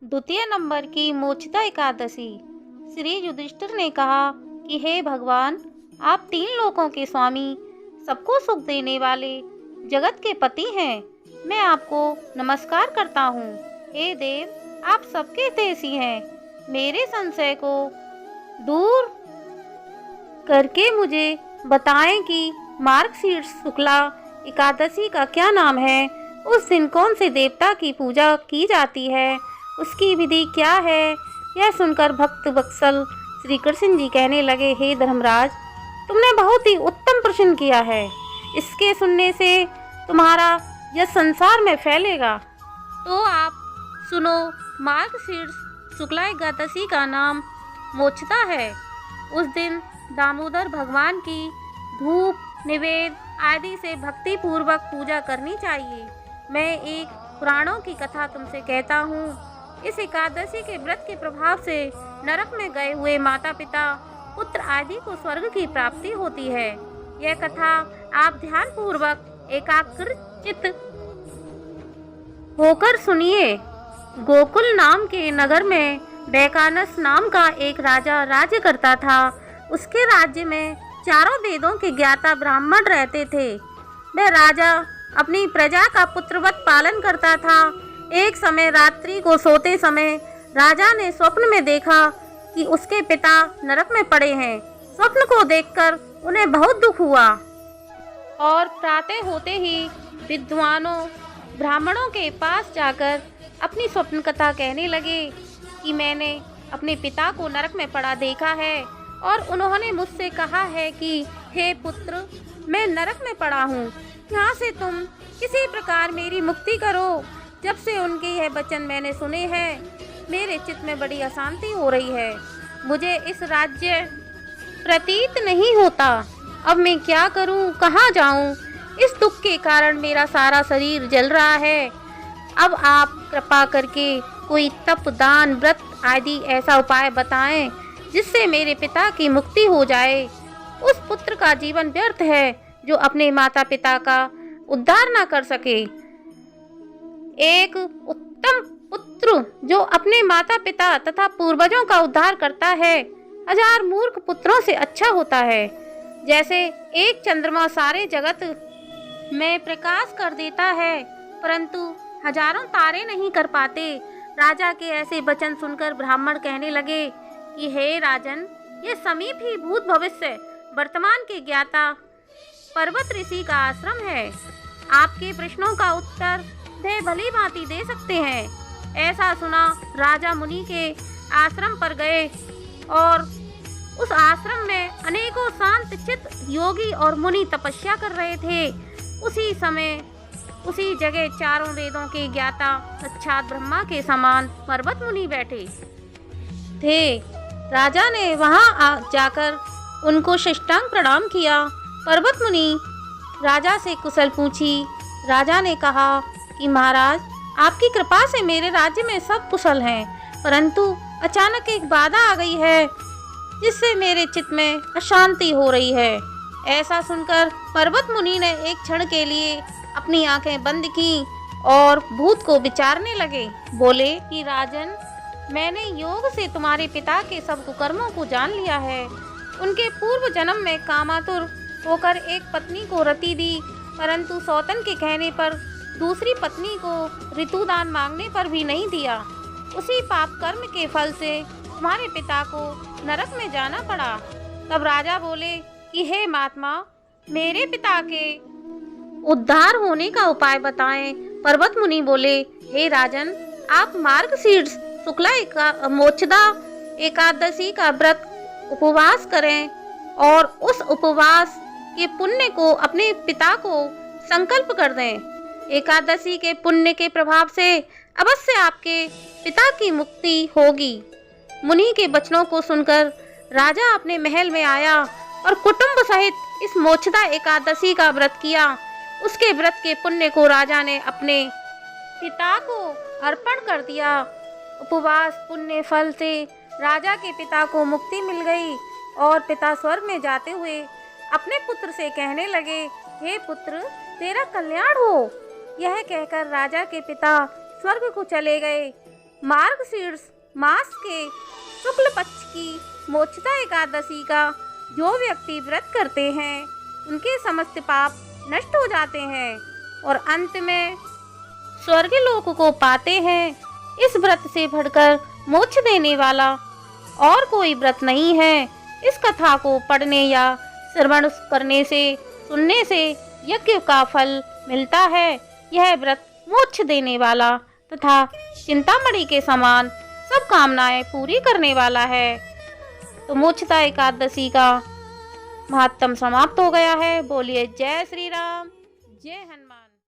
द्वितीय नंबर की मोक्षदा एकादशी। श्री युधिष्ठिर ने कहा कि हे भगवान, आप तीन लोकों के स्वामी, सबको सुख देने वाले, जगत के पति हैं। मैं आपको नमस्कार करता हूँ। हे देव, आप सबके हितैषी हैं। मेरे संशय को दूर करके मुझे बताएं कि मार्गशीर्ष शुक्ला एकादशी का क्या नाम है। उस दिन कौन से देवता की पूजा की जाती है, उसकी विधि क्या है। यह सुनकर भक्त वत्सल श्री कृष्ण जी कहने लगे, हे धर्मराज, तुमने बहुत ही उत्तम प्रश्न किया है। इसके सुनने से तुम्हारा यह संसार में फैलेगा। तो आप सुनो, मार्गशीर्ष शुक्ला एकादशी का नाम मोक्षदा है। उस दिन दामोदर भगवान की धूप निवेद आदि से भक्ति पूर्वक पूजा करनी चाहिए। मैं एक पुराणों की कथा तुमसे कहता हूँ। इस एकादशी के व्रत के प्रभाव से नरक में गए हुए माता पिता पुत्र आदि को स्वर्ग की प्राप्ति होती है। यह कथा आप ध्यान पूर्वक एकाग्रचित्त होकर सुनिए। गोकुल नाम के नगर में बैकानस नाम का एक राजा राज्य करता था। उसके राज्य में चारों वेदों के ज्ञाता ब्राह्मण रहते थे। वह राजा अपनी प्रजा का पुत्रवत पालन करता था। एक समय रात्रि को सोते समय राजा ने स्वप्न में देखा कि उसके पिता नरक में पड़े हैं। स्वप्न को देखकर उन्हें बहुत दुख हुआ और प्रातः होते ही विद्वानों ब्राह्मणों के पास जाकर अपनी स्वप्न कथा कहने लगे कि मैंने अपने पिता को नरक में पड़ा देखा है और उन्होंने मुझसे कहा है कि हे पुत्र, मैं नरक में पड़ा हूँ, यहाँ से तुम किसी प्रकार मेरी मुक्ति करो। जब से उनके यह वचन मैंने सुने हैं, मेरे चित्त में बड़ी अशांति हो रही है। मुझे इस राज्य प्रतीत नहीं होता। अब मैं क्या करूं, कहाँ जाऊं? इस दुख के कारण मेरा सारा शरीर जल रहा है। अब आप कृपा करके कोई तप, दान, व्रत आदि ऐसा उपाय बताएं जिससे मेरे पिता की मुक्ति हो जाए। उस पुत्र का जीवन व्यर्थ है जो अपने माता पिता का उद्धार न कर सके। एक उत्तम पुत्र जो अपने माता पिता तथा पूर्वजों का उद्धार करता है, हजार मूर्ख पुत्रों से अच्छा होता है। जैसे एक चंद्रमा सारे जगत में प्रकाश कर देता है, परंतु हजारों तारे नहीं कर पाते। राजा के ऐसे वचन सुनकर ब्राह्मण कहने लगे कि हे राजन, ये समीप ही भूत भविष्य वर्तमान के ज्ञाता पर्वत ऋषि का आश्रम है। आपके प्रश्नों का उत्तर वे भली भांति दे सकते हैं। ऐसा सुना राजा मुनि के आश्रम पर गए और उस आश्रम में अनेकों शांत चित्त योगी और मुनि तपस्या कर रहे थे। उसी समय उसी जगह चारों वेदों के ज्ञाता साक्षात ब्रह्मा के समान पर्वत मुनि बैठे थे। राजा ने वहां जाकर उनको साष्टांग प्रणाम किया। पर्वत मुनि राजा से कुशल पूछी। राजा ने कहा कि महाराज, आपकी कृपा से मेरे राज्य में सब कुशल हैं, परंतु अचानक एक बाधा आ गई है जिससे मेरे चित्त में अशांति हो रही है। ऐसा सुनकर पर्वत मुनि ने एक क्षण के लिए अपनी आंखें बंद की और भूत को विचारने लगे। बोले कि राजन, मैंने योग से तुम्हारे पिता के सब कुकर्मों को जान लिया है। उनके पूर्व जन्म में कामातुर होकर एक पत्नी को रति दी, परंतु सौतन के कहने पर दूसरी पत्नी को ऋतुदान मांगने पर भी नहीं दिया। उसी पाप कर्म के फल से तुम्हारे पिता को नरक में जाना पड़ा। तब राजा बोले कि हे महात्मा, मेरे पिता के उद्धार होने का उपाय बताएं। पर्वत मुनि बोले, हे राजन, आप मार्गशीर्ष शुक्ला मोक्षदा एकादशी का व्रत उपवास करें और उस उपवास के पुण्य को अपने पिता को संकल्प कर दें। एकादशी के पुण्य के प्रभाव से अवश्य आपके पिता की मुक्ति होगी। मुनि के वचनों को सुनकर राजा अपने महल में आया और कुटुंब सहित इस मोक्षदा एकादशी का व्रत किया। उसके व्रत के पुण्य को राजा ने अपने पिता को अर्पण कर दिया। उपवास पुण्य फल से राजा के पिता को मुक्ति मिल गई और पिता स्वर्ग में जाते हुए अपने पुत्र से कहने लगे, हे पुत्र, तेरा कल्याण हो। यह कहकर राजा के पिता स्वर्ग को चले गए। मार्गशीर्ष मास के शुक्ल पक्ष की मोक्षदा एकादशी का जो व्यक्ति व्रत करते हैं उनके समस्त पाप नष्ट हो जाते हैं और अंत में स्वर्ग लोक को पाते हैं। इस व्रत से बढ़कर मोक्ष देने वाला और कोई व्रत नहीं है। इस कथा को पढ़ने या श्रवण करने से, सुनने से यज्ञ का फल मिलता है। यह व्रत मोक्ष देने वाला तथा चिंतामणि के समान सब कामनाएं पूरी करने वाला है। तो मोक्षदा एकादशी का महात्म समाप्त हो गया है। बोलिए जय श्री राम, जय हनुमान।